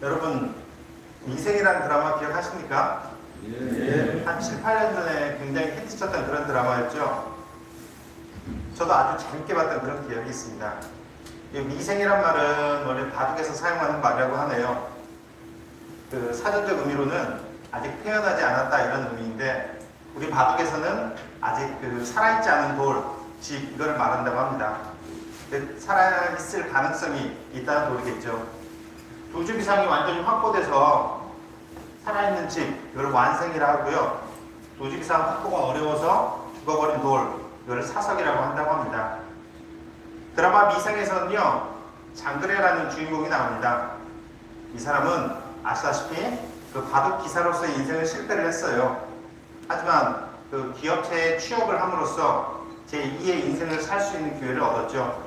여러분 인생이라는 드라마 기억하십니까? 예. 한 7, 8년 전에 굉장히 히트쳤던 그런 드라마였죠. 저도 아주 재밌게 봤던 그런 기억이 있습니다. 이 미생이란 말은 원래 바둑에서 사용하는 말이라고 하네요. 그 사전적 의미로는 아직 태어나지 않았다 이런 의미인데, 우리 바둑에서는 아직 그 살아있지 않은 돌, 집 이걸 말한다고 합니다. 살아있을 가능성이 있다는 돌이겠죠. 두 집 이상이 완전히 확보돼서 살아있는 집, 이걸 완생이라 하고요. 두 집 이상 확보가 어려워서 죽어버린 돌, 이걸 사석이라고 한다고 합니다. 드라마 미생에서는요, 장그래라는 주인공이 나옵니다. 이 사람은 아시다시피 그 바둑 기사로서의 인생을 실패를 했어요. 하지만 그 기업체에 취업을 함으로써 제2의 인생을 살 수 있는 기회를 얻었죠.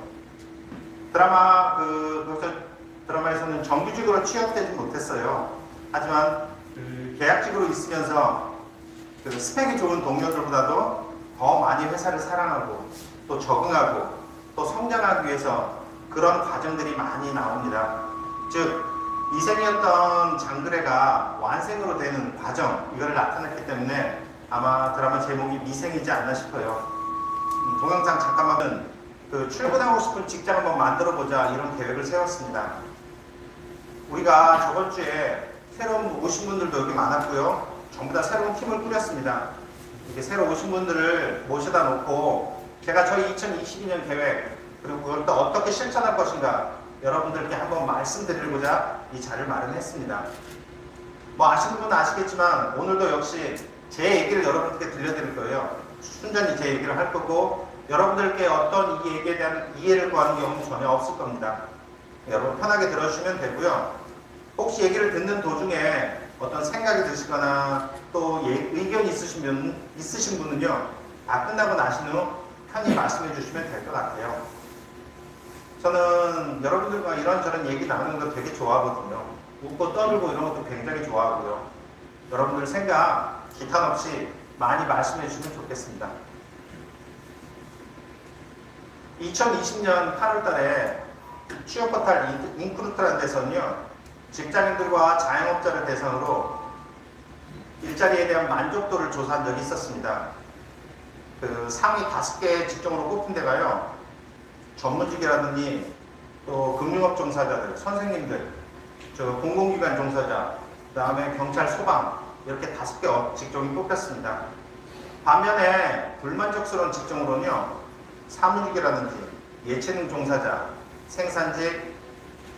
드라마에서는 정규직으로 취업되지 못했어요. 하지만 그 계약직으로 있으면서 그 스펙이 좋은 동료들보다도 더 많이 회사를 사랑하고 또 적응하고 또 성장하기 위해서 그런 과정들이 많이 나옵니다. 즉 미생이었던 장그래가 완생으로 되는 과정, 이걸 나타냈기 때문에 아마 드라마 제목이 미생이지 않나 싶어요. 동영상 잠깐만은 그 출근하고 싶은 직장 한번 만들어보자 이런 계획을 세웠습니다. 우리가 저번 주에 새로운 오신 분들도 여기 많았고요. 전부 다 새로운 팀을 꾸렸습니다. 이렇게 새로 오신 분들을 모셔다 놓고 제가 저희 2022년 계획, 그리고 그걸 또 어떻게 실천할 것인가 여러분들께 한번 말씀드리고자 이 자리를 마련했습니다. 뭐 아시는 분은 아시겠지만 오늘도 역시 제 얘기를 여러분들께 들려드릴 거예요. 순전히 제 얘기를 할 거고, 여러분들께 어떤 이 얘기에 대한 이해를 구하는 경우는 전혀 없을 겁니다. 여러분 편하게 들어주시면 되고요. 혹시 얘기를 듣는 도중에 어떤 생각이 드시거나 또 의견이 있으신 분은요, 다 끝나고 나신 후 편히 말씀해 주시면 될 것 같아요. 저는 여러분들과 이런저런 얘기 나누는 거 되게 좋아하거든요. 웃고 떠들고 이런 것도 굉장히 좋아하고요. 여러분들 생각 기탄 없이 많이 말씀해 주시면 좋겠습니다. 2020년 8월 달에 취업포털 인크루트라는 데서는요, 직장인들과 자영업자를 대상으로 일자리에 대한 만족도를 조사한 적이 있었습니다. 그 상위 5개 직종으로 꼽힌 데가요, 전문직이라든지 또 금융업 종사자들, 선생님들, 공공기관 종사자, 그 다음에 경찰, 소방, 이렇게 5개 직종이 뽑혔습니다. 반면에 불만족스러운 직종으로는요, 사무직이라든지 예체능 종사자, 생산직,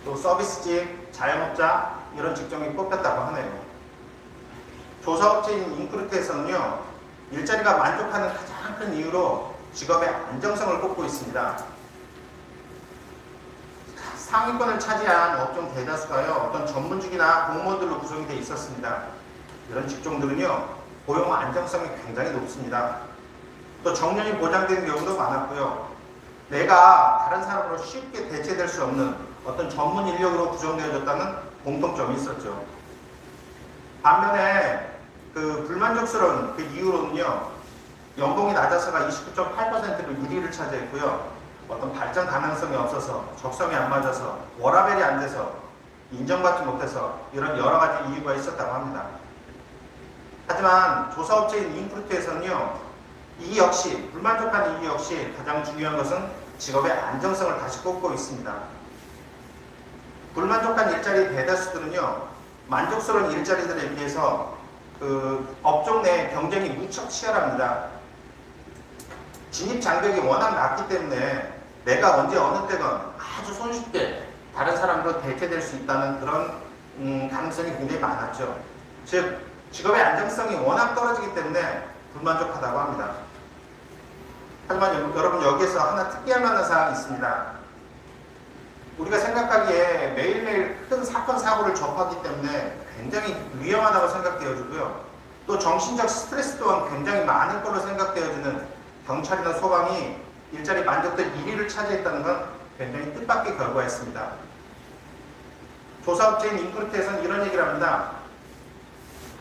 또 서비스직, 자영업자, 이런 직종이 뽑혔다고 하네요. 조사업체인 인크루트에서는요, 일자리가 만족하는 가장 큰 이유로 직업의 안정성을 꼽고 있습니다. 상위권을 차지한 업종 대다수가요, 어떤 전문직이나 공무원들로 구성이 되어 있었습니다. 이런 직종들은요, 고용 안정성이 굉장히 높습니다. 또 정년이 보장되는 경우도 많았고요. 내가 다른 사람으로 쉽게 대체될 수 없는 어떤 전문 인력으로 구성되어졌다는 공통점이 있었죠. 반면에 그 불만족스러운 그 이유로는요, 연봉이 낮아서가 29.8%로 1위를 차지했고요. 어떤 발전 가능성이 없어서, 적성이 안 맞아서, 워라밸이 안 돼서, 인정받지 못해서, 이런 여러 가지 이유가 있었다고 합니다. 하지만 조사업체인 인크루트에서는요, 이 역시, 불만족한 이유 역시 가장 중요한 것은 직업의 안정성을 다시 꼽고 있습니다. 불만족한 일자리 대다수들은요, 만족스러운 일자리들에 비해서 그 업종 내 경쟁이 무척 치열합니다. 진입 장벽이 워낙 낮기 때문에 내가 언제 어느 때건 아주 손쉽게 다른 사람으로 대체될 수 있다는 그런 가능성이 굉장히 많았죠. 즉, 직업의 안정성이 워낙 떨어지기 때문에 불만족하다고 합니다. 하지만 여러분, 여기에서 하나 특이할 만한 사항이 있습니다. 우리가 생각하기에 매일매일 큰 사건, 사고를 접하기 때문에 굉장히 위험하다고 생각되어지고요. 또 정신적 스트레스 또한 굉장히 많을 걸로 생각되어지는 경찰이나 소방이 일자리 만족도 1위를 차지했다는 건 굉장히 뜻밖의 결과였습니다. 조사업체인 인크루트에서는 이런 얘기를 합니다.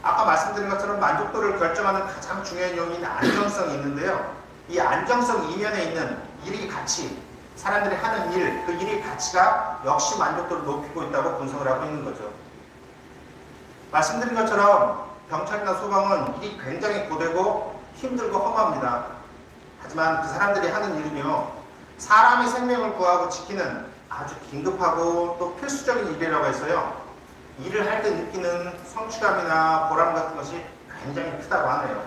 아까 말씀드린 것처럼 만족도를 결정하는 가장 중요한 요인인 안정성이 있는데요. 이 안정성 이면에 있는 일의 가치, 사람들이 하는 일, 그 일의 가치가 역시 만족도를 높이고 있다고 분석을 하고 있는 거죠. 말씀드린 것처럼 경찰이나 소방은 일이 굉장히 고되고 힘들고 험합니다. 하지만 그 사람들이 하는 일은요, 사람의 생명을 구하고 지키는 아주 긴급하고 또 필수적인 일이라고 해서요, 일을 할 때 느끼는 성취감이나 보람 같은 것이 굉장히 크다고 하네요.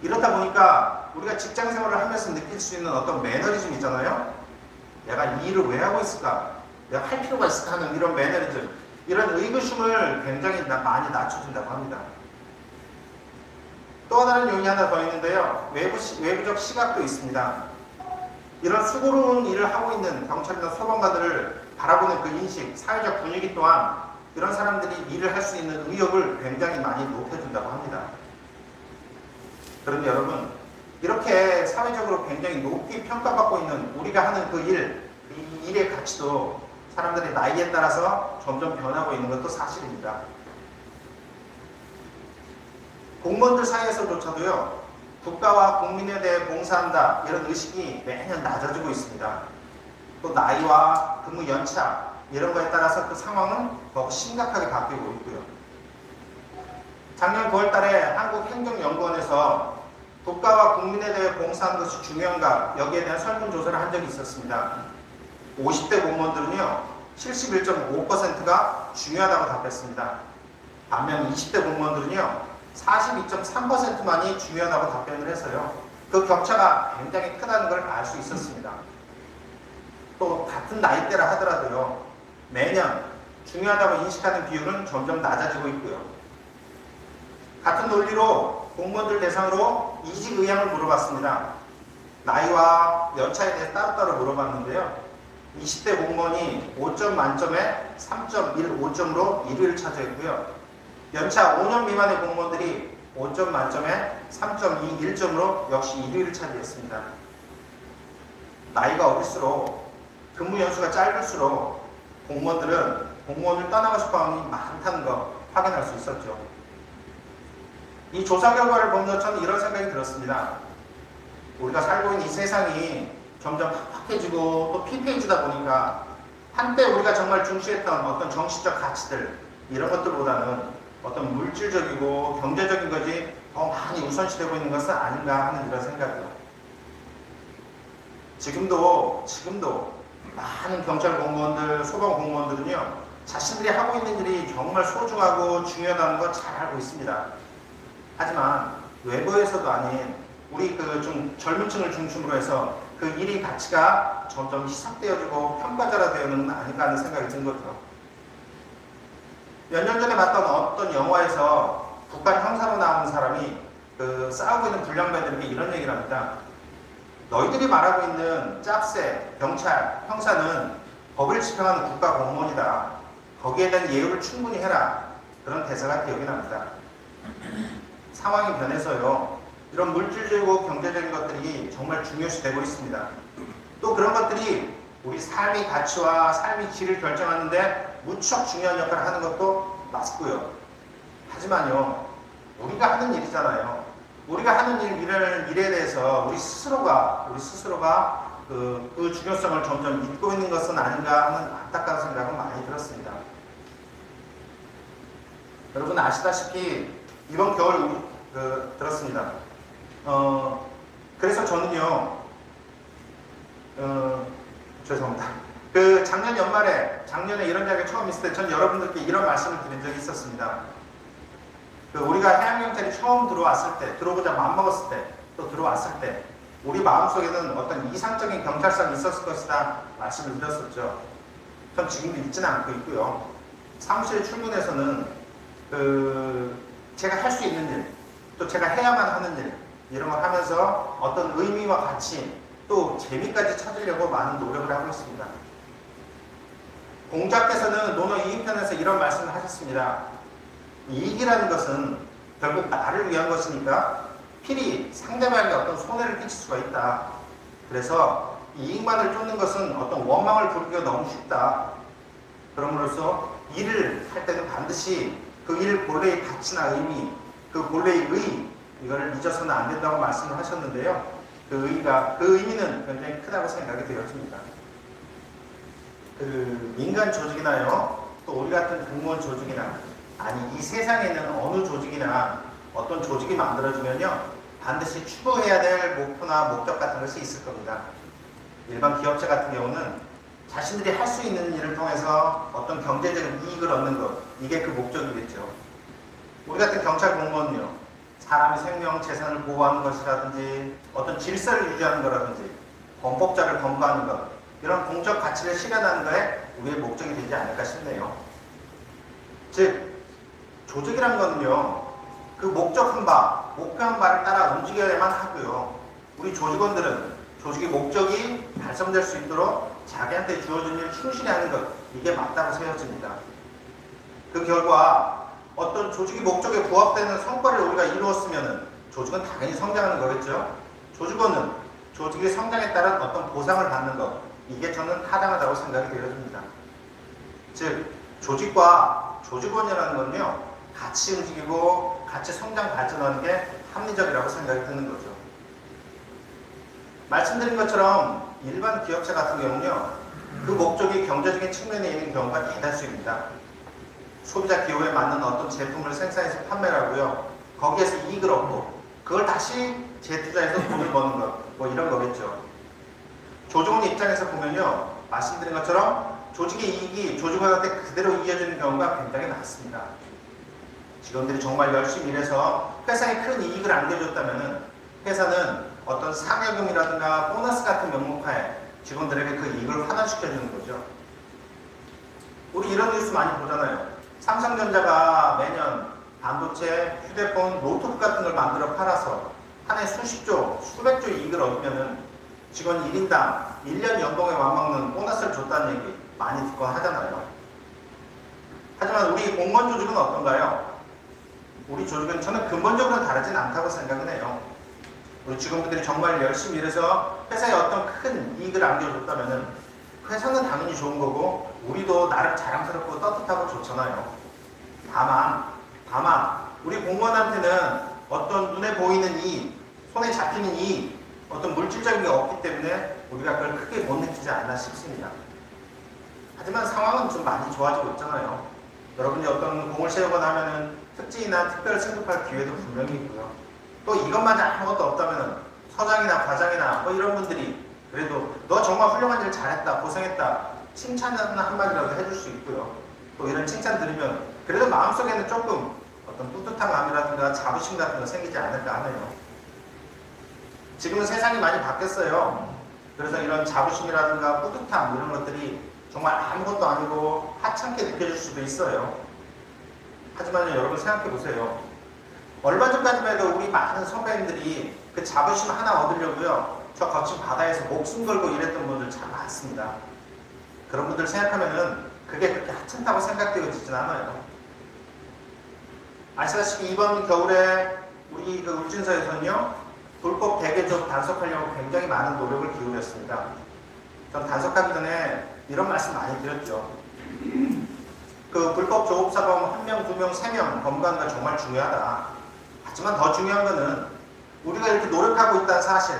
이렇다 보니까 우리가 직장 생활을 하면서 느낄 수 있는 어떤 매너리즘 있잖아요. 내가 이 일을 왜 하고 있을까? 내가 할 필요가 있을까 하는 이런 매너리즘, 이런 의구심을 굉장히 많이 낮춰준다고 합니다. 또 다른 요인이 하나 더 있는데요. 외부적 시각도 있습니다. 이런 수고로운 일을 하고 있는 경찰이나 소방관들을 바라보는 그 인식, 사회적 분위기 또한 이런 사람들이 일을 할 수 있는 의욕을 굉장히 많이 높여준다고 합니다. 그런데 여러분, 이렇게 사회적으로 굉장히 높이 평가받고 있는 우리가 하는 그 일, 이 일의 가치도 사람들의 나이에 따라서 점점 변하고 있는 것도 사실입니다. 공무원들 사이에서조차도요, 국가와 국민에 대해 봉사한다 이런 의식이 매년 낮아지고 있습니다. 또 나이와 근무 연차 이런 거에 따라서 그 상황은 더욱 심각하게 바뀌고 있고요. 작년 9월 달에 한국행정연구원에서 국가와 국민에 대해 봉사하는 것이 중요한가 여기에 대한 설문조사를 한 적이 있었습니다. 50대 공무원들은요 71.5%가 중요하다고 답했습니다. 반면 20대 공무원들은요 42.3%만이 중요하다고 답변을 해서요 그 격차가 굉장히 크다는 걸 알 수 있었습니다. 또 같은 나이대라 하더라도요 매년 중요하다고 인식하는 비율은 점점 낮아지고 있고요. 같은 논리로 공무원들 대상으로 이직 의향을 물어봤습니다. 나이와 연차에 대해 따로따로 물어봤는데요. 20대 공무원이 5점 만점에 3.15점으로 1위를 차지했고요. 연차 5년 미만의 공무원들이 5점 만점에 3.21점으로 역시 1위를 차지했습니다. 나이가 어릴수록 근무 연수가 짧을수록 공무원들은 공무원을 떠나고 싶어하는 마음이 많다는 거 확인할 수 있었죠. 이 조사 결과를 보면서 저는 이런 생각이 들었습니다. 우리가 살고 있는 이 세상이 점점 팍팍해지고 또 피폐해지다 보니까 한때 우리가 정말 중시했던 어떤 정치적 가치들 이런 것들보다는 어떤 물질적이고 경제적인 것이 더 많이 우선시되고 있는 것은 아닌가 하는 이런 생각이요. 지금도 많은 경찰 공무원들, 소방 공무원들은요 자신들이 하고 있는 일이 정말 소중하고 중요하다는 걸 잘 알고 있습니다. 하지만 외부에서도 아닌 우리 그 좀 젊은 층을 중심으로 해서 그 일의 가치가 점점 희석되어지고 평가절하되어는 아닌가 하는 생각이 든 거죠. 몇 년 전에 봤던 어떤 영화에서 북한 형사로 나오는 사람이 그 싸우고 있는 불량배들에게 이런 얘기를 합니다. 너희들이 말하고 있는 짭새, 경찰, 형사는 법을 집행하는 국가 공무원이다. 거기에 대한 예우를 충분히 해라. 그런 대사가 기억이 납니다. 상황이 변해서요. 이런 물질적이고 경제적인 것들이 정말 중요시 되고 있습니다. 또 그런 것들이 우리 삶의 가치와 삶의 질을 결정하는데 무척 중요한 역할을 하는 것도 맞고요. 하지만요. 우리가 하는 일이잖아요. 우리가 하는 일에 대해서 우리 스스로가 그 중요성을 점점 잊고 있는 것은 아닌가 하는 안타까운 생각은 많이 들었습니다. 여러분 아시다시피 이번 겨울 들었습니다. 그래서 저는요, 죄송합니다. 그 작년에 이런 이야기가 처음 있을 때 전 여러분들께 이런 말씀을 드린 적이 있었습니다. 그 우리가 해양경찰이 처음 들어오자 맘먹었을 때, 또 들어왔을 때, 우리 마음속에는 어떤 이상적인 경찰성이 있었을 것이다 말씀을 드렸었죠. 전 지금도 있지는 않고 있고요. 사무실에 출근해서는 제가 할 수 있는 일, 또 제가 해야만 하는 일, 이런 걸 하면서 어떤 의미와 가치, 또 재미까지 찾으려고 많은 노력을 하고 있습니다. 공자께서는 논어 2편에서 이런 말씀을 하셨습니다. 이익이라는 것은 결국 나를 위한 것이니까 필히 상대방에게 어떤 손해를 끼칠 수가 있다. 그래서 이익만을 쫓는 것은 어떤 원망을 부르기가 너무 쉽다. 그럼으로써 일을 할 때는 반드시 그 일 본래의 가치나 의미, 그 본래의 의, 이거를 잊어서는 안 된다고 말씀을 하셨는데요. 그 의미는 굉장히 크다고 생각이 되어집니다. 민간 조직이나요, 또 우리 같은 공무원 조직이나, 아니 이 세상에 있는 어느 조직이나 어떤 조직이 만들어지면요, 반드시 추구해야 될 목표나 목적 같은 것이 있을 겁니다. 일반 기업체 같은 경우는 자신들이 할 수 있는 일을 통해서 어떤 경제적인 이익을 얻는 것, 이게 그 목적이겠죠. 우리 같은 경찰 공무원은요, 사람의 생명, 재산을 보호하는 것이라든지 어떤 질서를 유지하는 거라든지 범법자를 검거하는 것, 이런 공적 가치를 실현하는 것에 우리의 목적이 되지 않을까 싶네요. 즉, 조직이란 거는요, 그 목적한 바, 목표한 바를 따라 움직여야만 하고요. 우리 조직원들은 조직의 목적이 달성될 수 있도록 자기한테 주어진 일을 충실히 하는 것, 이게 맞다고 세워집니다. 그 결과 어떤 조직의 목적에 부합되는 성과를 우리가 이루었으면 조직은 당연히 성장하는 거겠죠. 조직원은 조직의 성장에 따른 어떤 보상을 받는 것, 이게 저는 타당하다고 생각이 되어집니다. 즉, 조직과 조직원이라는 건요, 같이 움직이고 같이 성장 발전하는 게 합리적이라고 생각이 드는 거죠. 말씀드린 것처럼 일반 기업체 같은 경우는요, 그 목적이 경제적인 측면에 있는 경우가 대다수입니다. 소비자 기호에 맞는 어떤 제품을 생산해서 판매를 하고요, 거기에서 이익을 얻고 그걸 다시 재투자해서 돈을 버는 것, 뭐 이런 거겠죠. 조직원 입장에서 보면요, 말씀드린 것처럼 조직의 이익이 조직원한테 그대로 이어지는 경우가 굉장히 많습니다. 직원들이 정말 열심히 일해서 회사에 큰 이익을 안겨줬다면 회사는 어떤 상여금이라든가 보너스 같은 명목하에 직원들에게 그 이익을 환원시켜주는 거죠. 우리 이런 뉴스 많이 보잖아요. 삼성전자가 매년 반도체, 휴대폰, 노트북 같은 걸 만들어 팔아서 한 해 수십조, 수백조 이익을 얻으면 직원 1인당 1년 연봉에 맞먹는 보너스를 줬다는 얘기 많이 듣곤 하잖아요. 하지만 우리 공무원 조직은 어떤가요? 우리 조직은 저는 근본적으로 다르진 않다고 생각은 해요. 우리 직원분들이 정말 열심히 일해서 회사에 어떤 큰 이익을 안겨줬다면 회사는 당연히 좋은 거고 우리도 나름 자랑스럽고 떳떳하고 좋잖아요. 다만 우리 공무원한테는 어떤 눈에 보이는 이익, 손에 잡히는 이익, 어떤 물질적인 게 없기 때문에 우리가 그걸 크게 못 느끼지 않나 싶습니다. 하지만 상황은 좀 많이 좋아지고 있잖아요. 여러분이 어떤 공을 세우거나 하면은 특징이나 특별 승급할 기회도 분명히 있고요. 또 이것마저 아무것도 없다면 서장이나 과장이나 뭐 이런 분들이 그래도 너 정말 훌륭한 일 잘했다, 고생했다, 칭찬하는 한마디라도 해줄 수 있고요. 또 이런 칭찬 들으면 그래도 마음속에는 조금 어떤 뿌듯한 마음이라든가 자부심 같은 거 생기지 않을까 하네요. 지금은 세상이 많이 바뀌었어요. 그래서 이런 자부심이라든가 뿌듯함 이런 것들이 정말 아무것도 아니고 하찮게 느껴질 수도 있어요. 하지만 여러분 생각해 보세요. 얼마 전까지만 해도 우리 많은 선배님들이 그 자부심 하나 얻으려고요, 저 거친 바다에서 목숨 걸고 일했던 분들 참 많습니다. 그런 분들 생각하면은 그게 그렇게 하찮다고 생각되어지진 않아요. 아시다시피 이번 겨울에 우리 그 울진서에서는요, 불법 대개조 단속하려고 굉장히 많은 노력을 기울였습니다. 전 단속하기 전에 이런 말씀 많이 드렸죠. 그 불법 조업사범 1명, 2명, 3명 검거하는 건 정말 중요하다. 하지만 더 중요한 거는 우리가 이렇게 노력하고 있다는 사실,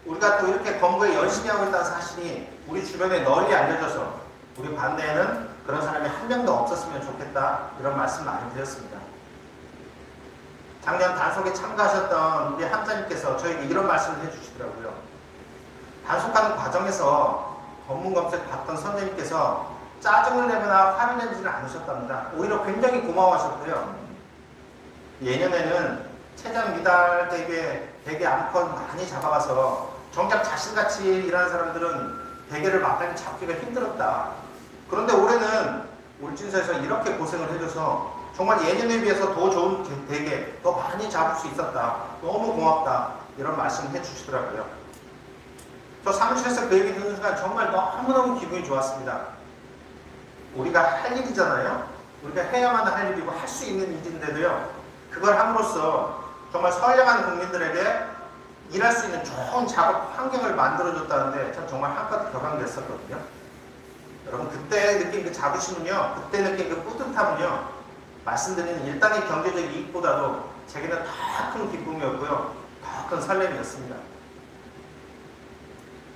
우리가 또 이렇게 검거에 열심히 하고 있다는 사실이 우리 주변에 널리 알려져서 우리 반대에는 그런 사람이 한 명도 없었으면 좋겠다, 이런 말씀 많이 드렸습니다. 작년 단속에 참가하셨던 우리 함자님께서 저에게 이런 말씀을 해주시더라고요. 단속하는 과정에서 검문검색 받던 선생님께서 짜증을 내거나 화를 내지는 않으셨답니다. 오히려 굉장히 고마워하셨고요. 예년에는 체장 미달되게 암컷 많이 잡아가서 정작 자신같이 일하는 사람들은 대게를 마땅히 잡기가 힘들었다. 그런데 올해는 울진서에서 이렇게 고생을 해줘서 정말 예년에 비해서 더 좋은 대게, 더 많이 잡을 수 있었다. 너무 고맙다. 이런 말씀을 해주시더라고요. 저 사무실에서 그 얘기 듣는 순간 정말 너무너무 기분이 좋았습니다. 우리가 할 일이잖아요. 우리가 해야만 할 일이고 할 수 있는 일인데도요, 그걸 함으로써 정말 선량한 국민들에게 일할 수 있는 좋은 작업 환경을 만들어줬다는데 전 정말 한껏 격앙됐었거든요. 여러분, 그때 느낀 그 자부심은요, 그때 느낀 그 뿌듯함은요, 말씀드리는 일당의 경제적 이익보다도 제게는 더 큰 기쁨이었고요, 더 큰 설렘이었습니다.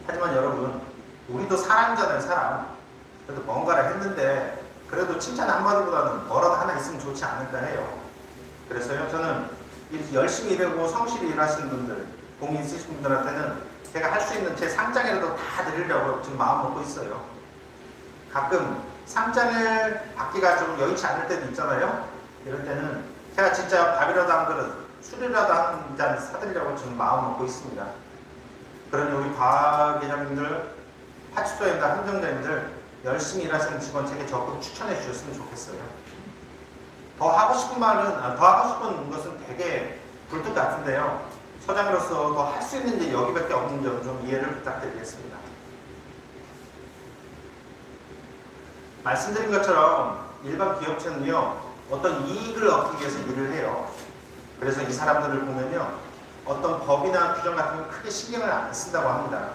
하지만 여러분, 우리도 사람이잖아요, 사람. 그래도 뭔가를 했는데 그래도 칭찬 한마디보다는 뭐라도 하나 있으면 좋지 않을까 해요. 그래서요, 저는 열심히 일하고 성실히 일하시는 분들, 공이 있으신 분들한테는 제가 할 수 있는 제 상장이라도 다 드리려고 지금 마음 먹고 있어요. 가끔 상장을 받기가 좀 여의치 않을 때도 있잖아요. 이럴 때는 제가 진짜 밥이라도 한 그릇, 술이라도 한 잔 사드리려고 지금 마음 먹고 있습니다. 그러니 우리 과계장님들, 파출소장님들, 행정장님들 열심히 일하시는 직원 제게 적극 추천해 주셨으면 좋겠어요. 더 하고 싶은 것은 되게 굴뚝 같은데요. 서장으로서 더 할 수 있는 게 여기밖에 없는 점 좀 이해를 부탁드리겠습니다. 말씀드린 것처럼 일반 기업체는요, 어떤 이익을 얻기 위해서 일을 해요. 그래서 이 사람들을 보면요, 어떤 법이나 규정 같은 건 크게 신경을 안 쓴다고 합니다.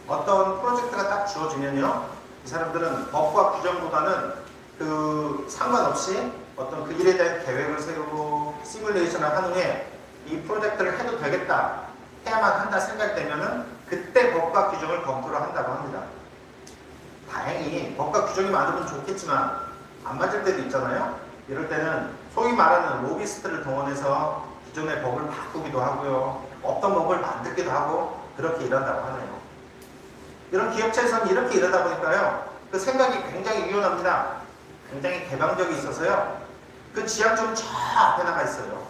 어떤 프로젝트가 딱 주어지면요, 이 사람들은 법과 규정보다는 상관없이 어떤 그 일에 대한 계획을 세우고 시뮬레이션을 한 후에 이 프로젝트를 해도 되겠다, 해야만 한다 생각되면은 그때 법과 규정을 검토를 한다고 합니다. 다행히 법과 규정이 맞으면 좋겠지만 안 맞을 때도 있잖아요. 이럴 때는 소위 말하는 로비스트를 동원해서 기존의 법을 바꾸기도 하고요, 없던 법을 만들기도 하고 그렇게 일한다고 하네요. 이런 기업체에서는 이렇게 일하다 보니까요, 그 생각이 굉장히 유연합니다. 굉장히 개방적이 있어서요, 그 지향점은 저 앞에 나가 있어요.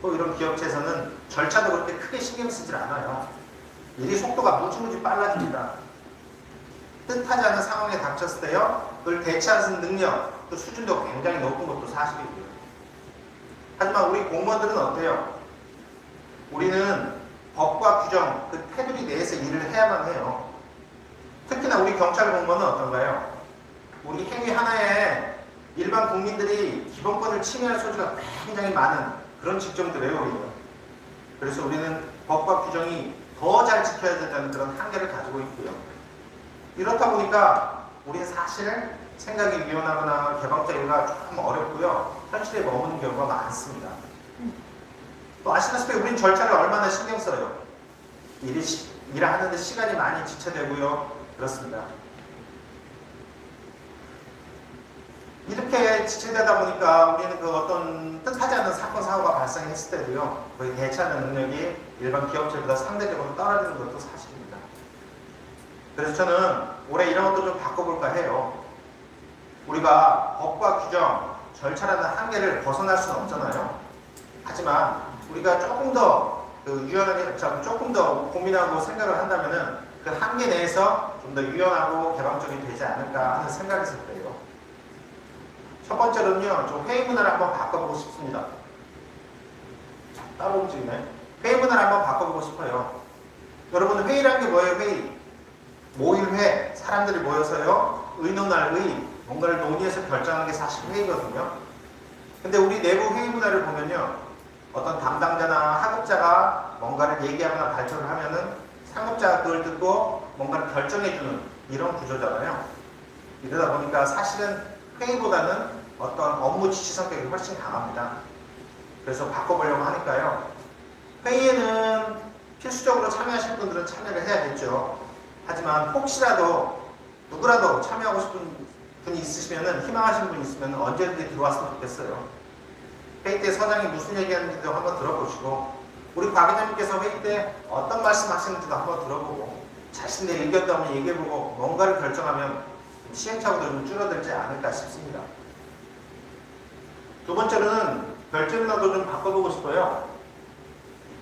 또 이런 기업체에서는 절차도 그렇게 크게 신경 쓰질 않아요. 일이 속도가 무지무지 빨라집니다. 뜻하지 않은 상황에 닥쳤을 때요, 그걸 대처하는 능력, 그 수준도 굉장히 높은 것도 사실이고요. 하지만 우리 공무원들은 어때요? 우리는 법과 규정, 그 테두리 내에서 일을 해야만 해요. 특히나 우리 경찰 공무원은 어떤가요? 우리 행위 하나에 일반 국민들이 기본권을 침해할 소지가 굉장히 많은 그런 직종들이에요, 우리는. 그래서 우리는 법과 규정이 더 잘 지켜야 된다는 그런 한계를 가지고 있고요. 이렇다 보니까 우리는 사실 생각이 유연하거나 개방적이기가 조금 어렵고요, 현실에 머무는 경우가 많습니다. 또 아시다시피 우리는 절차를 얼마나 신경 써요. 일을 하는데 시간이 많이 지체되고요, 그렇습니다. 이렇게 지체되다 보니까 우리는 그 어떤 뜻하지 않은 사건, 사고가 발생했을 때도요, 거의 대처하는 능력이 일반 기업체보다 상대적으로 떨어지는 것도 사실입니다. 그래서 저는 올해 이런 것도 좀 바꿔볼까 해요. 우리가 법과 규정, 절차라는 한계를 벗어날 수는 없잖아요. 하지만 우리가 조금 더 유연하게, 조금 더 고민하고 생각을 한다면은 그 한계 내에서 좀 더 유연하고 개방적이 되지 않을까 하는 생각이 들어요. 첫 번째로는요, 좀 회의 문화를 한번 바꿔보고 싶습니다. 따로 움직이네. 회의 문화를 한번 바꿔보고 싶어요. 여러분, 회의라는 게 뭐예요? 회의. 모일회, 사람들이 모여서요, 의논할 의, 뭔가를 논의해서 결정하는 게 사실 회의거든요. 근데 우리 내부 회의 문화를 보면요, 어떤 담당자나 하급자가 뭔가를 얘기하거나 발표를 하면은 상급자가 그걸 듣고 뭔가를 결정해주는 이런 구조잖아요. 이러다 보니까 사실은 회의보다는 어떤 업무 지시 성격이 훨씬 강합니다. 그래서 바꿔보려고 하니까요, 회의에는 필수적으로 참여하실 분들은 참여를 해야겠죠. 하지만 혹시라도 누구라도 참여하고 싶은 분이 있으시면은, 희망하시는 분이 있으면 언제든지 들어왔으면 좋겠어요. 회의 때 서장이 무슨 얘기하는지도 한번 들어보시고, 우리 박 회장님께서 회의 때 어떤 말씀 하시는지도 한번 들어보고, 자신의 의견도 한번 얘기해보고 뭔가를 결정하면 시행착오도 좀 줄어들지 않을까 싶습니다. 두 번째로는 결제 문화도 좀 바꿔보고 싶어요.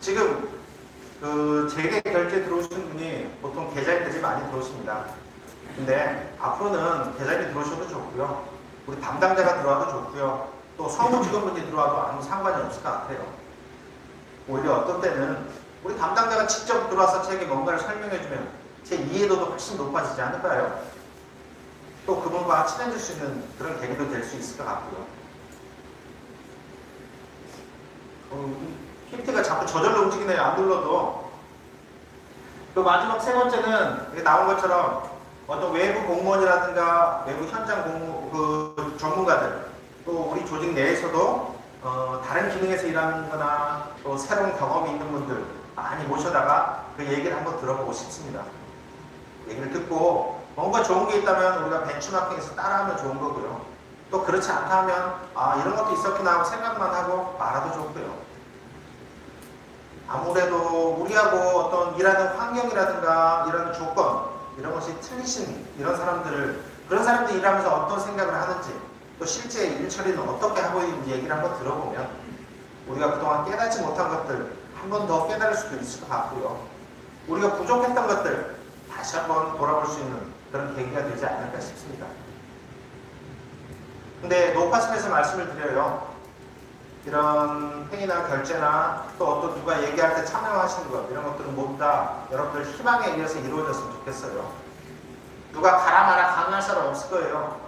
지금 재계 결제 들어오시는 분이 보통 계좌인들이 많이 들어오십니다. 근데 앞으로는 계좌인이 들어오셔도 좋고요, 우리 담당자가 들어와도 좋고요, 또 성우 직원분이 들어와도 아무 상관이 없을 것 같아요. 오히려 어떤 때는 우리 담당자가 직접 들어와서 제게 뭔가를 설명해주면 제 이해도도 훨씬 높아지지 않을까요? 또 그분과 친해질 수 있는 그런 계기도 될 수 있을 것 같고요. PPT가 자꾸 저절로 움직이네요. 안 눌러도. 또 마지막 세 번째는 이게 나온 것처럼 어떤 외부 공무원이라든가 외부 현장 전문가들, 또 우리 조직 내에서도 다른 기능에서 일하는 거나 또 새로운 경험이 있는 분들 많이 모셔다가 그 얘기를 한번 들어보고 싶습니다. 얘기를 듣고 뭔가 좋은 게 있다면 우리가 벤치마킹해서 따라하면 좋은 거고요. 또 그렇지 않다 하면 이런 것도 있었구나 하고 생각만 하고 말아도 좋고요. 아무래도 우리하고 어떤 일하는 환경이라든가 일하는 조건 이런 것이 틀리신 이런 사람들을 그런 사람들이 일하면서 어떤 생각을 하는지 또 실제 일 처리는 어떻게 하고 있는지 얘기를 한번 들어보면 우리가 그동안 깨닫지 못한 것들 한 번 더 깨달을 수도 있을 것 같고요. 우리가 부족했던 것들 다시 한번 돌아볼 수 있는 그런 계기가 되지 않을까 싶습니다. 근데 높아심에서 말씀을 드려요. 이런 회의나 결제나 또 어떤 누가 얘기할 때 참여하시는 것 이런 것들은 모두 다 여러분들 희망에 의해서 이루어졌으면 좋겠어요. 누가 가라 마라 강요할 사람 없을 거예요.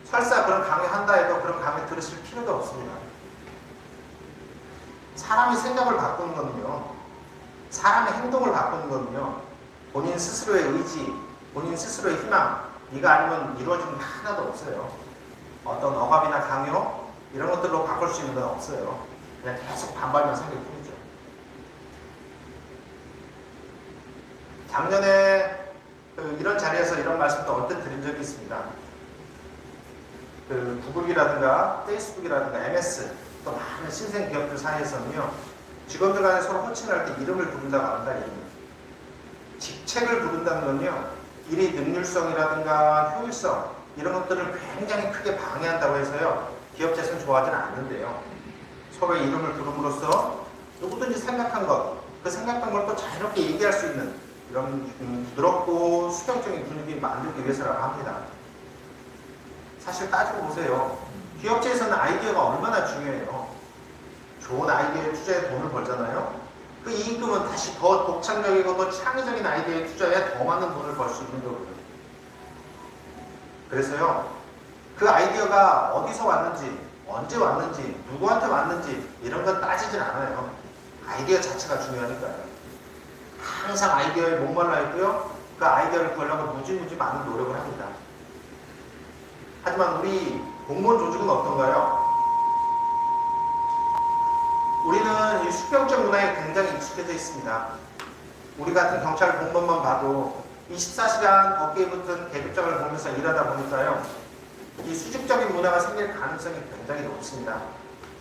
설사 그런 강요한다 해도 그런 강요 들으실 필요도 없습니다. 사람이 생각을 바꾸는 거는요, 사람의 행동을 바꾸는 거는요, 본인 스스로의 의지, 본인 스스로의 희망, 이가 아니면 이루어지는 게 하나도 없어요. 어떤 억압이나 강요 이런 것들로 바꿀 수 있는 건 없어요. 그냥 계속 반발만 생길 뿐이죠. 작년에 이런 자리에서 이런 말씀도 언뜻 드린 적이 있습니다. 구글이라든가 페이스북이라든가 MS 또 많은 신생 기업들 사이에서는요, 직원들 간에 서로 호칭을 할 때 이름을 부른다고 한다. 직책을 부른다는 건요, 일의 능률성이라든가 효율성 이런 것들을 굉장히 크게 방해한다고 해서요, 기업체에서는 좋아하지는 않는데요. 서로의 이름을 부름으로써 누구든지 생각한 것, 그 생각한 걸 또 자유롭게 얘기할 수 있는 이런 부드럽고 수평적인 분위기 만들기 위해서라고 합니다. 사실 따지고 보세요. 기업체에서는 아이디어가 얼마나 중요해요. 좋은 아이디어에 투자해 돈을 벌잖아요. 그 이익금은 다시 더 독창적이고 더 창의적인 아이디어에 투자해 더 많은 돈을 벌 수 있는 거고요. 그래서요, 그 아이디어가 어디서 왔는지, 언제 왔는지, 누구한테 왔는지 이런 건 따지진 않아요. 아이디어 자체가 중요하니까요. 항상 아이디어에 목말라 있고요. 그 아이디어를 구하려고 무지무지 많은 노력을 합니다. 하지만 우리 공무원 조직은 어떤가요? 우리는 이 수평적 문화에 굉장히 익숙해져 있습니다. 우리 같은 경찰 공무원만 봐도 24시간 어깨에 붙은 계급장을 보면서 일하다 보니까요, 이 수직적인 문화가 생길 가능성이 굉장히 높습니다.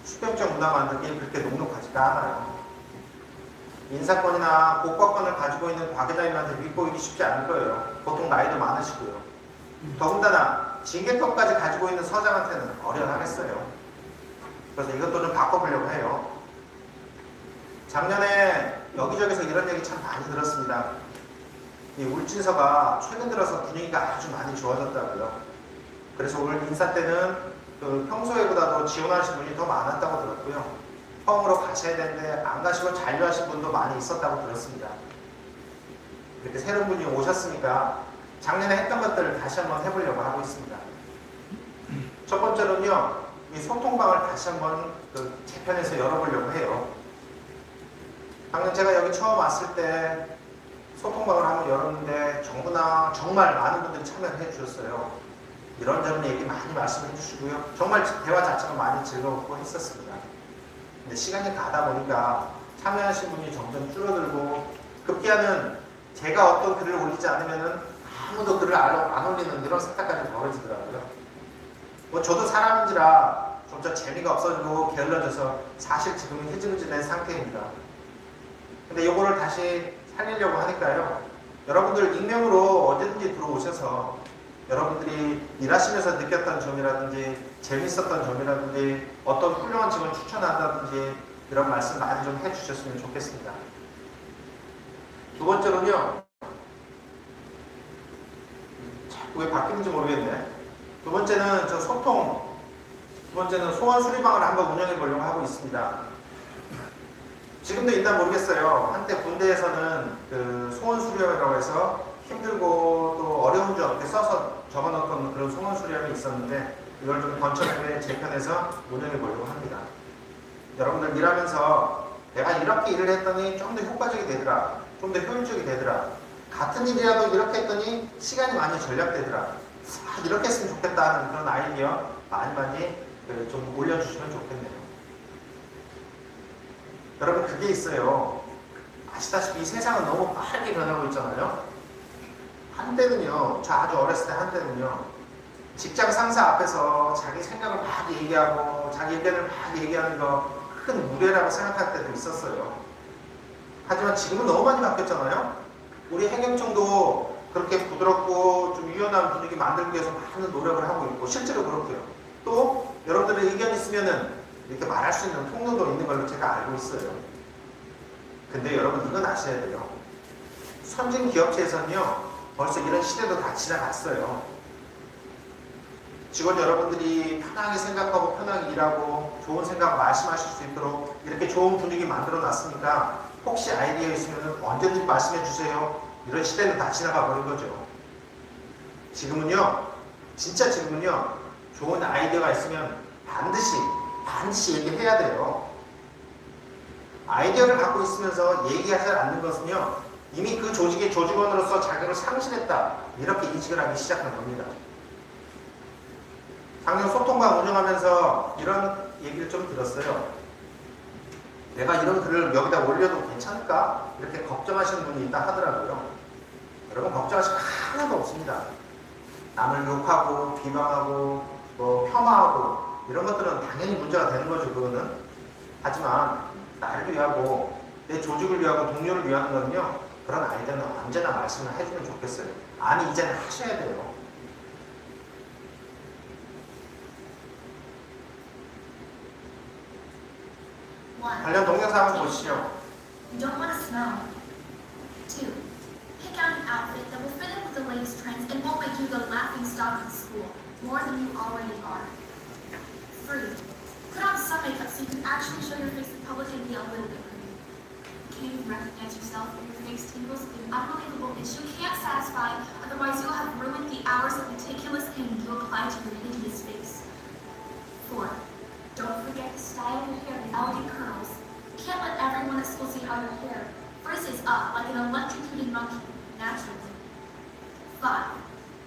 수평적 문화 만들기 그렇게 녹록하지가 않아요. 인사권이나 고과권을 가지고 있는 과계장님한테 윗보이기 쉽지 않을 거예요. 보통 나이도 많으시고요. 더군다나 징계법까지 가지고 있는 서장한테는 어련하겠어요. 그래서 이것도 좀 바꿔보려고 해요. 작년에 여기저기서 이런 얘기 참 많이 들었습니다. 이 울진서가 최근 들어서 분위기가 아주 많이 좋아졌다고요. 그래서 올 인사 때는 평소에보다도 지원하신 분이 더 많았다고 들었고요. 처음으로 가셔야 되는데 안 가시고 잔류하신 분도 많이 있었다고 들었습니다. 이렇게 새로운 분이 오셨으니까 작년에 했던 것들을 다시 한번 해보려고 하고 있습니다. 첫 번째로는요, 이 소통방을 다시 한번 재편해서 열어보려고 해요. 작년 제가 여기 처음 왔을 때 소통방을 한번 열었는데 정부나 정말 많은 분들이 참여를 해주셨어요. 이런저런 얘기 많이 말씀해 주시고요. 정말 대화 자체가 많이 즐거웠고 했었습니다. 근데 시간이 가다 보니까 참여하신 분이 점점 줄어들고 급기야는 제가 어떤 글을 올리지 않으면은 아무도 글을 안 올리는 이런 사태까지 벌어지더라고요. 뭐 저도 사람인지라 점점 재미가 없어지고 게을러져서 사실 지금은 흐지부지된 상태입니다. 근데 이거를 다시 살리려고 하니까요, 여러분들 익명으로 언제든지 들어오셔서 여러분들이 일하시면서 느꼈던 점이라든지 재밌었던 점이라든지 어떤 훌륭한 직원 추천한다든지 이런 말씀 많이 좀 해주셨으면 좋겠습니다. 두 번째로는요, 왜 바뀌는지 모르겠네. 두 번째는 소통, 두 번째는 소원 수리방을 한번 운영해 보려고 하고 있습니다. 지금도 있나 모르겠어요. 한때 군대에서는 소원 수리라고 해서 힘들고 또 어려운 점 이렇게 써서 적어놓던 그런 소원 수리함이 있었는데 이걸 좀 건설해 재편해서 운영해 보려고 합니다. 여러분들 일하면서 내가 이렇게 일을 했더니 좀 더 효과적이 되더라, 좀 더 효율적이 되더라, 같은 일이라도 이렇게 했더니 시간이 많이 절약되더라, 이렇게 했으면 좋겠다 하는 그런 아이디어 많이 좀 올려주시면 좋겠네요. 여러분 그게 있어요. 아시다시피 이 세상은 너무 빠르게 변하고 있잖아요. 한때는요, 저 아주 어렸을 때 한때는요, 직장 상사 앞에서 자기 생각을 막 얘기하고 자기 의견을 막 얘기하는 거 큰 무례라고 생각할 때도 있었어요. 하지만 지금은 너무 많이 바뀌었잖아요. 우리 해경청도 그렇게 부드럽고 좀 유연한 분위기 만들기 위해서 많은 노력을 하고 있고 실제로 그렇고요. 또 여러분들의 의견이 있으면은 이렇게 말할 수 있는 통로도 있는 걸로 제가 알고 있어요. 근데 여러분 이건 아셔야 돼요. 선진 기업체에서는요 벌써 이런 시대도 다 지나갔어요. 직원 여러분들이 편하게 생각하고 편하게 일하고 좋은 생각 말씀하실 수 있도록 이렇게 좋은 분위기 만들어 놨으니까 혹시 아이디어 있으면 언제든지 말씀해 주세요. 이런 시대는 다 지나가 버린 거죠. 지금은요, 진짜 지금은요, 좋은 아이디어가 있으면 반드시 얘기해야 돼요. 아이디어를 갖고 있으면서 얘기하지 않는 것은요, 이미 그 조직의 조직원으로서 자격을 상실했다. 이렇게 인식을 하기 시작한 겁니다. 작년 소통방 운영하면서 이런 얘기를 좀 들었어요. 내가 이런 글을 여기다 올려도 괜찮을까? 이렇게 걱정하시는 분이 있다 하더라고요. 여러분 걱정하실 거 하나도 없습니다. 남을 욕하고 비방하고 뭐 폄하하고 이런 것들은 당연히 문제가 되는 거죠. 그거는. 하지만 나를 위하고 내 조직을 위하고 동료를 위하는 거는요. 그런 아이디어는 언제나 말씀을 해주면 좋겠어요. 아니 이제는 하셔야 돼요. 관련 동영상 한번 보시죠. You don't want to smell. 2. Pick out an outfit that will fit in with the latest trends and won't make you the laughing stock of school more than you already are. 3. Put on some makeup so you can actually show your face in public and be a little bit pretty. Can't even recognize yourself when your face tingles with an unbelievable itch you can't satisfy, otherwise you'll have ruined the hours of meticulous painting you apply to your hideous face. 4. Don't forget to style your hair in elegant curls. You can't let everyone at school see how your hair frizzes up like an electrocuted monkey, naturally. 5.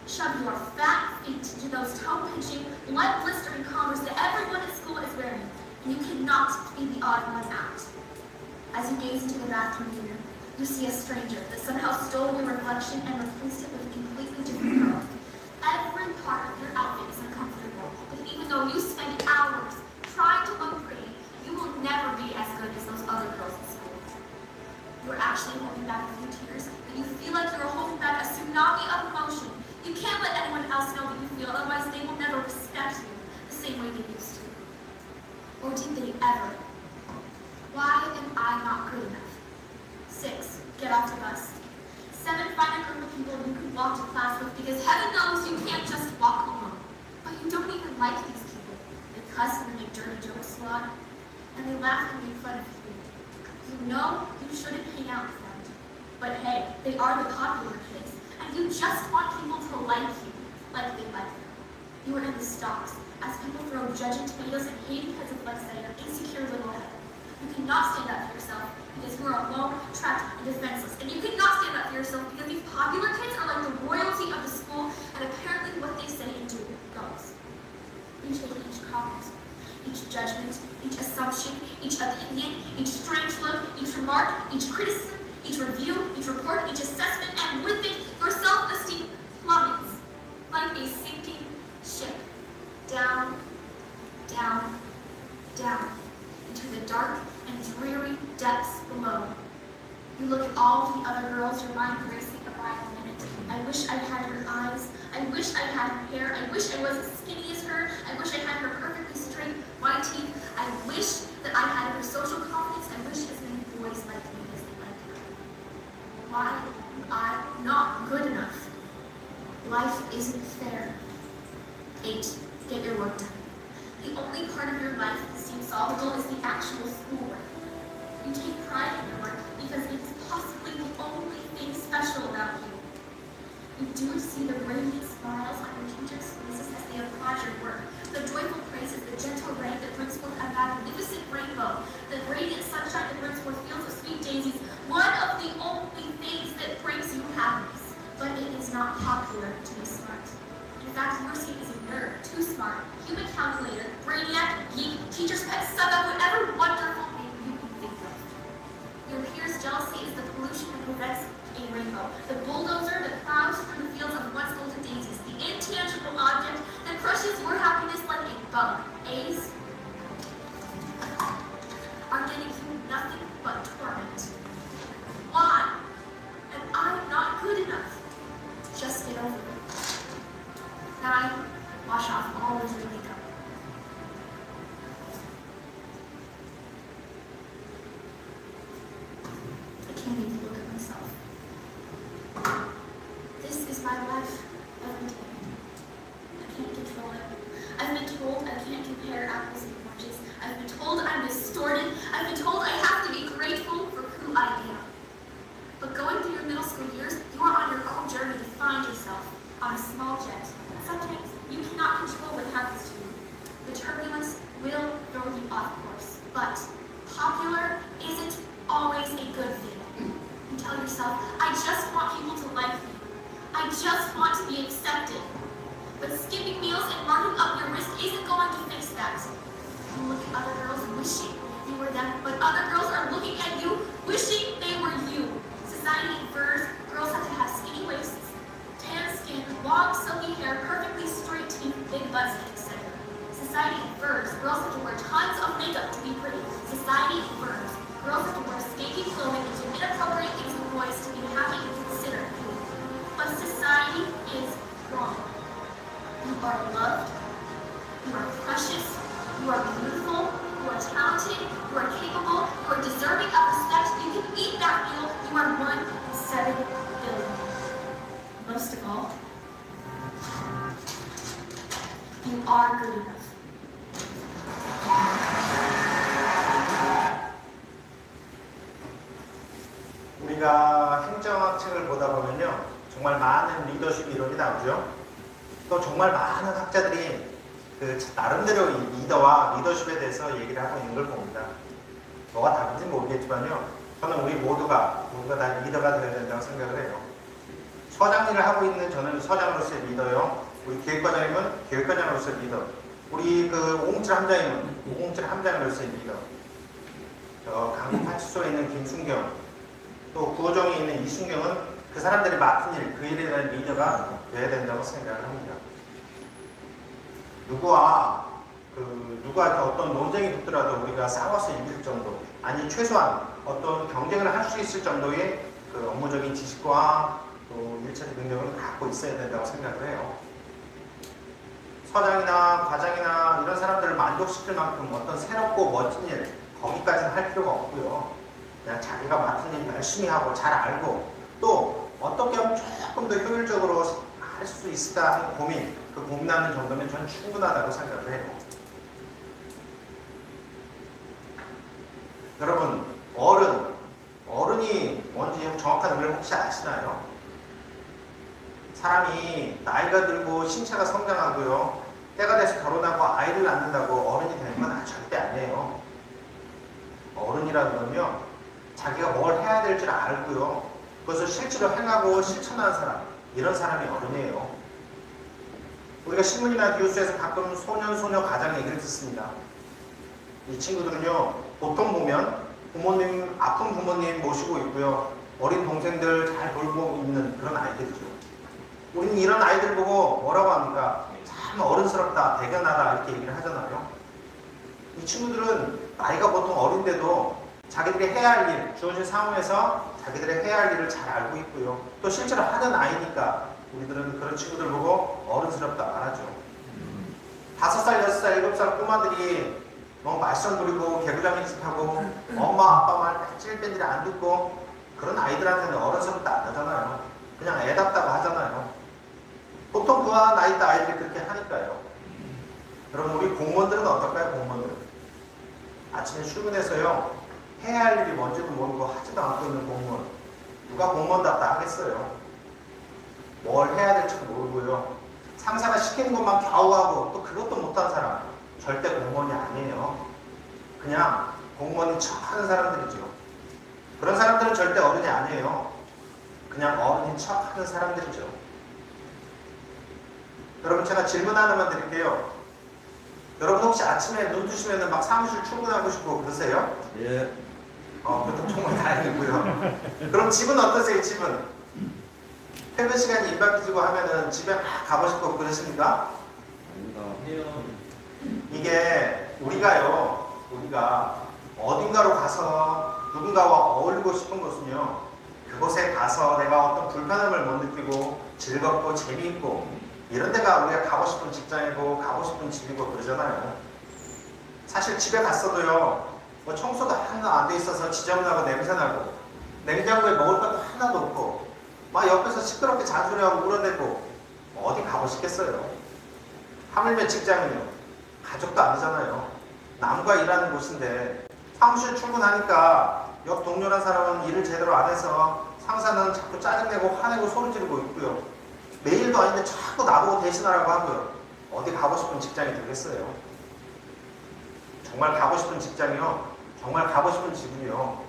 Shove your fat feet into those toe-pinching, blood-blistering Converse that everyone at school is wearing, and you cannot be the odd one out. As you gaze into the bathroom mirror, you see a stranger that somehow stole your reflection and replaced it with a completely different girl. Every part of your outfit is uncomfortable, but even though you spend hours trying to look pretty, you will never be as good as those other girls at school. You're actually holding back a few tears, but you feel like you're holding back a tsunami of emotion. You can't let anyone else know what you feel, otherwise they will never respect you the same way they used to. Or did they ever? Why am I not good enough? 6. Get off the bus. 7. Find a group of people you can walk to class with, because heaven knows you can't just walk alone. But you don't even like these people. They cuss and make dirty jokes a lot, and they laugh and make fun of you. You know you shouldn't hang out with them. But hey, they are the popular kids, and you just want people to like you, like they like you. You are in the stocks, as people throw judging tomatoes and hating heads of lettuce at your insecure little head. You cannot stand up for yourself, because you are alone, trapped, and defenseless. And you cannot stand up for yourself, because these popular kids are like the royalty of the school, and apparently what they say and do goes. You take each comment, each judgment, each assumption, each opinion, each strange look, each remark, each criticism, each review, each report, each assessment, and with it, your self-esteem plummets like a sinking ship. Down, down, down, into the dark and dreary depths below. You look at all the other girls, your mind racing a mile a minute. I wish I had her eyes. I wish I had her hair. I wish I was as skinny as her. I wish I had her perfectly straight, white teeth. I wish that I had her social confidence. I wish as many boys liked me as they liked her. Why am I not good enough? Life isn't fair. 8. Get your work done. The only part of your life that seems solvable is the actual schoolwork. You take pride in your work because it is possibly the only thing special about you. You do see the radiant smiles on your teachers' faces as they applaud your work, the joyful praises, the gentle rain that brings forth a magnificent rainbow, the radiant sunshine that brings forth fields of sweet daisies, one of the only things that brings you happiness. But it is not popular to be smart. In fact, you're seen as a nerd, too smart, human calculator, brainiac, geek, teacher's pet, suck up, whatever wonderful name you can think of. Your peers' jealousy is the ago. The bulldozer that plows through the fields of once golden daisies. The intangible object that crushes your happiness like a bug. A's are getting you nothing but torment. Why? And I'm not good enough. Just get over it. 9. Wash off all of your makeup. I can't even look at myself. This is my life every day. I can't control it. I've been told I can't compare apples and oranges. I've been told I'm distorted. I've been told I have to be grateful for who I am. But going through your middle school years, you are on your own journey to find yourself on a small jet. Sometimes you cannot control what happens to you. The turbulence will throw you off course. But popular isn't always a good thing. You tell yourself, I just want people to like me. I just want to be accepted. But skipping meals and marking up your wrist isn't going to fix that. You look at other girls wishing you were them, but other girls are looking at you wishing they were you. Society infers girls have to have skinny waists, tan skin, long silky hair, perfectly straight teeth, big butts, etc. Society infers girls have to wear tons of makeup to be pretty. Society infers girls have to wear skanky clothing and do inappropriate things with boys to be happy and considered. But society is wrong. You are loved, you are precious, you are beautiful, you are talented, you are capable, you are deserving of respect, you can eat that meal, you are 1 in 7 billion. Most of all, you are good enough. 우리가 행정학책을 보다 보면요, 정말 많은 리더십 이론이 나오죠. 또 정말 많은 학자들이 그 나름대로 이 리더와 리더십에 대해서 얘기를 하고 있는 걸 봅니다. 뭐가 다른지 모르겠지만요, 저는 우리 모두가 다 리더가 되어야 된다고 생각을 해요. 서장 일을 하고 있는 저는 서장으로서의 리더요, 우리 기획과장님은 기획과장으로서의 리더, 우리 그 507 함장님은 507 함장으로서의 리더, 저 강북파출소에 있는 김순경, 또 구호정에 있는 이순경은 그 사람들이 맡은 일, 그 일에 대한 리더가 돼야 된다고 생각을 합니다. 누가 어떤 논쟁이 붙더라도 우리가 싸워서 이길 정도, 아니 최소한 어떤 경쟁을 할 수 있을 정도의 그 업무적인 지식과 또 일차적 능력을 갖고 있어야 된다고 생각을 해요. 서장이나 과장이나 이런 사람들을 만족시킬 만큼 어떤 새롭고 멋진 일, 거기까지는 할 필요가 없고요. 그냥 자기가 맡은 일 열심히 하고 잘 알고 또 어떻게 하면 조금 더 효율적으로 할 수 있을까 하는 고민, 그 고민하는 정도면 저는 충분하다고 생각을 해요. 여러분, 어른이 뭔지 정확한 의미를 혹시 아시나요? 사람이 나이가 들고 신체가 성장하고요, 때가 돼서 결혼하고 아이를 낳는다고 어른이 되는 건 절대 아니에요. 어른이라는 건요, 자기가 뭘 해야 될지 알고요, 그것을 실제로 행하고 실천하는 사람, 이런 사람이 어른이에요. 우리가 신문이나 뉴스에서 가끔 소년, 가장 얘기를 듣습니다. 이 친구들은요, 보통 보면 부모님, 아픈 부모님 모시고 있고요, 어린 동생들 잘 돌보고 있는 그런 아이들이죠. 우리는 이런 아이들 보고 뭐라고 합니까? 참 어른스럽다, 대견하다 이렇게 얘기를 하잖아요. 이 친구들은 나이가 보통 어린데도 자기들이 해야 할 일, 주어진 상황에서 자기들의 해야 할 일을 잘 알고 있고요. 또 실제로 하는 아이니까 우리들은 그런 친구들 보고 어른스럽다 말하죠. 5살, 6살, 7살 꼬마들이 너무 말썽 부리고 개구장이 짓하고 엄마 아빠 말 찔뺀들이 안 듣고 그런 아이들한테는 어른스럽다 안 하잖아요. 그냥 애답다고 하잖아요. 보통 그와 나이 때 아이들이 그렇게 하니까요. 여러분, 우리 공무원들은 어떨까요? 공무원들은 아침에 출근해서요, 해야 할 일이 뭔지도 모르고 하지도 않고 있는 공무원, 누가 공무원답다 하겠어요? 뭘 해야 될지도 모르고요, 상사가 시키는 것만 겨우 하고 또 그것도 못한 사람, 절대 공무원이 아니에요. 그냥 공무원인 척 하는 사람들이죠. 그런 사람들은 절대 어른이 아니에요. 그냥 어른인 척 하는 사람들이죠. 여러분, 제가 질문 하나만 드릴게요. 여러분 혹시 아침에 눈 뜨시면 막 사무실 출근하고 싶고 그러세요? 예. 그것도 정말 다행이고요. 그럼 집은 어떠세요? 집은? 퇴근 시간이 임박해지고 하면은 집에 막 가고 싶고 그러십니까? 아닙니다. 해요. 이게 우리가 어딘가로 가서 누군가와 어울리고 싶은 것은요, 그곳에 가서 내가 어떤 불편함을 못 느끼고 즐겁고 재미있고 이런 데가 우리가 가고 싶은 직장이고 가고 싶은 집이고 그러잖아요. 사실 집에 갔어도요, 뭐 청소도 하나 안 돼 있어서 지저분하고 냄새나고 냉장고에 먹을 것도 하나도 없고 막 옆에서 시끄럽게 잔소리하고 울어대고 어디 가고 싶겠어요. 하물며 직장은요, 가족도 아니잖아요. 남과 일하는 곳인데 사무실 출근하니까 옆 동료란 사람은 일을 제대로 안 해서 상사는 자꾸 짜증내고 화내고 소리 지르고 있고요. 내 일도 아닌데 자꾸 나보고 대신하라고 하고요. 어디 가고 싶은 직장이 되겠어요. 정말 가고 싶은 직장이요, 정말 가고 싶은 집은요,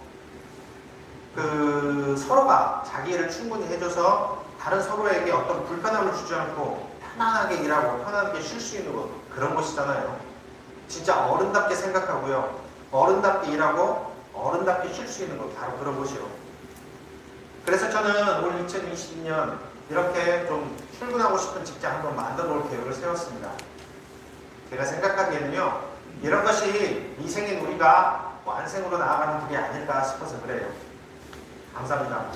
서로가 자기 일을 충분히 해줘서 다른 서로에게 어떤 불편함을 주지 않고 편안하게 일하고 편안하게 쉴 수 있는 곳, 그런 곳이잖아요. 진짜 어른답게 생각하고요, 어른답게 일하고 어른답게 쉴 수 있는 곳, 바로 그런 곳이요. 그래서 저는 올 2022년 이렇게 좀 출근하고 싶은 직장 한번 만들어 볼 계획을 세웠습니다. 제가 생각하기에는요, 이런 것이 미생인 우리가 완생으로 나아가는 길이 아닐까 싶어서 그래요. 감사합니다.